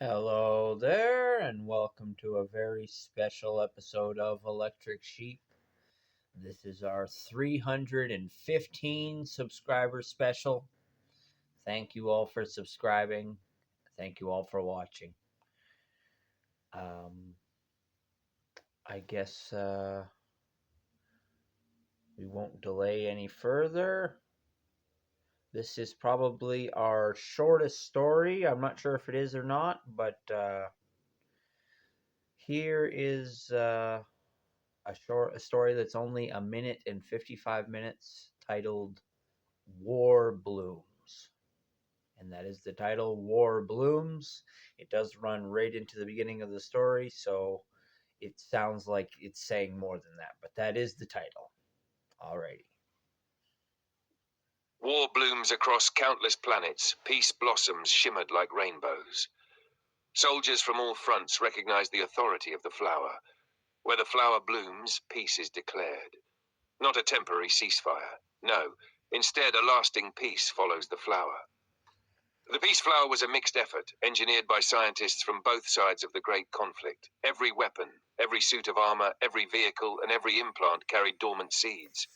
Hello there, and welcome to a very special episode of Electric Sheep. This is our 315 subscriber special. Thank you all for subscribing. Thank you all for watching. Um, I guess we won't delay any further. This is probably our shortest story. I'm not sure if it is or not, but here is a story that's only a minute and 55 minutes, titled War Blooms. And that is the title, War Blooms. It does run right into the beginning of the story, so it sounds like it's saying more than that, but that is the title. Alrighty. War blooms across countless planets. Peace blossoms shimmered like rainbows. Soldiers from all fronts recognized the authority of the flower. Where the flower blooms, peace is declared. Not a temporary ceasefire. No, instead a lasting peace follows the flower. The peace flower was a mixed effort, engineered by scientists from both sides of the great conflict. Every weapon, every suit of armor, every vehicle, and every implant carried dormant seeds.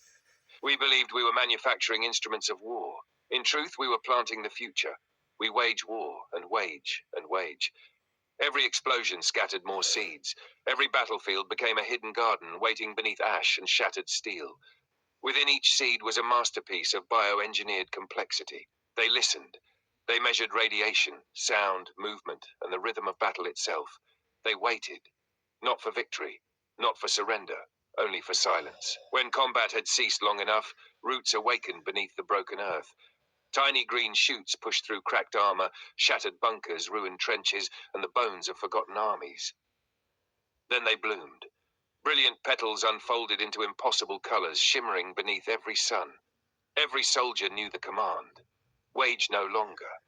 We believed we were manufacturing instruments of war. In truth, we were planting the future. We wage war and wage and wage. Every explosion scattered more seeds. Every battlefield became a hidden garden waiting beneath ash and shattered steel. Within each seed was a masterpiece of bioengineered complexity. They listened. They measured radiation, sound, movement, and the rhythm of battle itself. They waited. Not for victory, not for surrender, only for silence. When combat had ceased long enough, roots awakened beneath the broken earth. Tiny green shoots pushed through cracked armor, shattered bunkers, ruined trenches, and the bones of forgotten armies. Then they bloomed. Brilliant petals unfolded into impossible colors, shimmering beneath every sun. Every soldier knew the command. Wage no longer.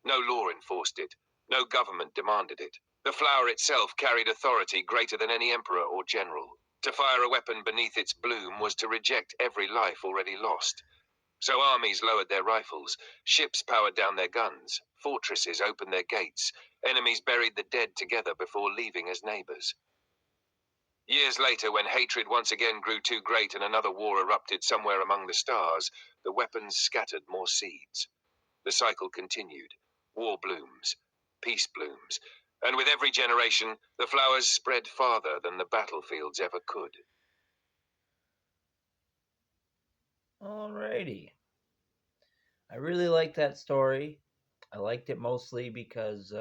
No law enforced it. No government demanded it. The flower itself carried authority greater than any emperor or general. To fire a weapon beneath its bloom was to reject every life already lost. So armies lowered their rifles, ships powered down their guns, fortresses opened their gates, enemies buried the dead together before leaving as neighbors. Years later, when hatred once again grew too great and another war erupted somewhere among the stars, the weapons scattered more seeds. The cycle continued. War blooms, peace blooms, and with every generation, the flowers spread farther than the battlefields ever could. Alrighty. I really like that story. I liked it mostly because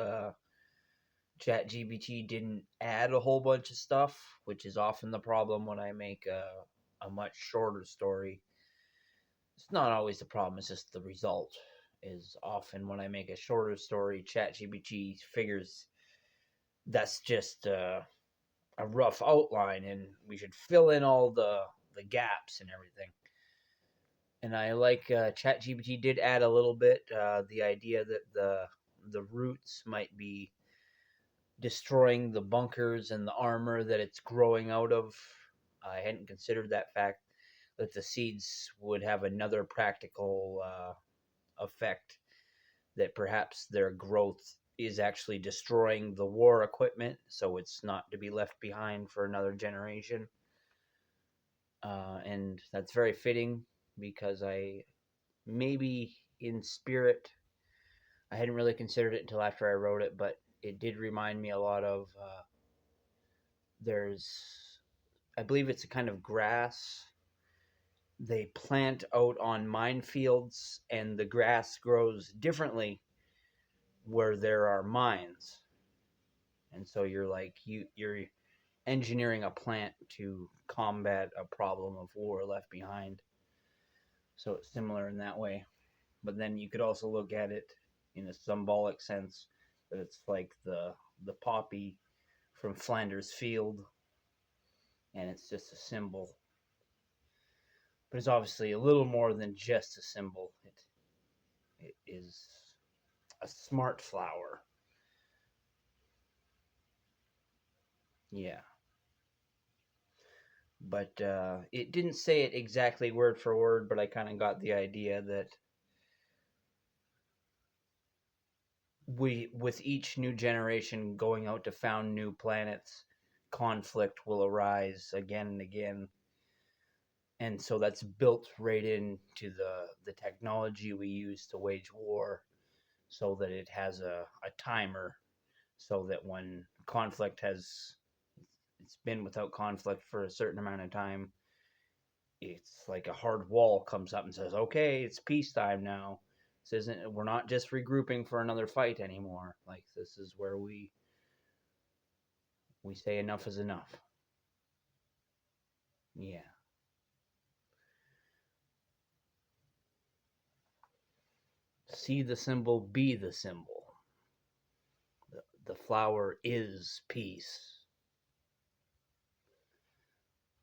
ChatGPT didn't add a whole bunch of stuff, which is often the problem when I make a much shorter story. It's not always the problem, it's just the result is often when I make a shorter story, ChatGPT figures that's just a rough outline and we should fill in all the gaps and everything. And I like ChatGPT did add a little bit the idea that the roots might be destroying the bunkers and the armor that it's growing out of. I hadn't considered that fact, that the seeds would have another practical effect, that perhaps their growth is actually destroying the war equipment, so it's not to be left behind for another generation. And that's very fitting because maybe in spirit, I hadn't really considered it until after I wrote it, but it did remind me a lot of I believe it's a kind of grass they plant out on minefields, and the grass grows differently where there are mines. And so you're engineering a plant to combat a problem of war left behind. So it's similar in that way. But then you could also look at it in a symbolic sense, that it's like the poppy from Flanders Field, and it's just a symbol. But it's obviously a little more than just a symbol. It is a smart flower. Yeah. But it didn't say it exactly word for word, but I kind of got the idea that with each new generation going out to found new planets, conflict will arise again and again. And so that's built right into the technology we use to wage war, so that it has a timer, so that when conflict has it's been without conflict for a certain amount of time, it's like a hard wall comes up and says, okay, it's peacetime now. This isn't, we're not just regrouping for another fight anymore. Like, this is where we say enough is enough. Yeah. See the symbol, be the symbol. The flower is peace.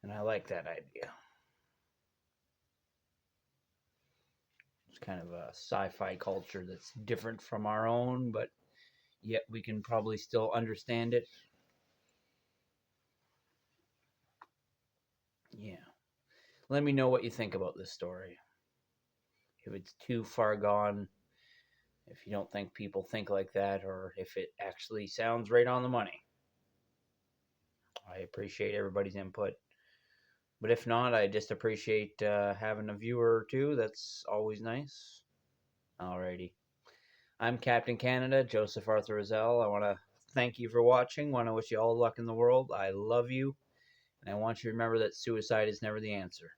And I like that idea. It's kind of a sci-fi culture that's different from our own, but yet we can probably still understand it. Yeah. Let me know what you think about this story. If it's too far gone, if you don't think people think like that, or if it actually sounds right on the money. I appreciate everybody's input. But if not, I just appreciate having a viewer or two. That's always nice. Alrighty. I'm Captain Canada, Joseph Arthur Roszell. I want to thank you for watching. I want to wish you all the luck in the world. I love you. And I want you to remember that suicide is never the answer.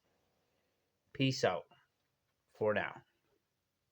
Peace out for now.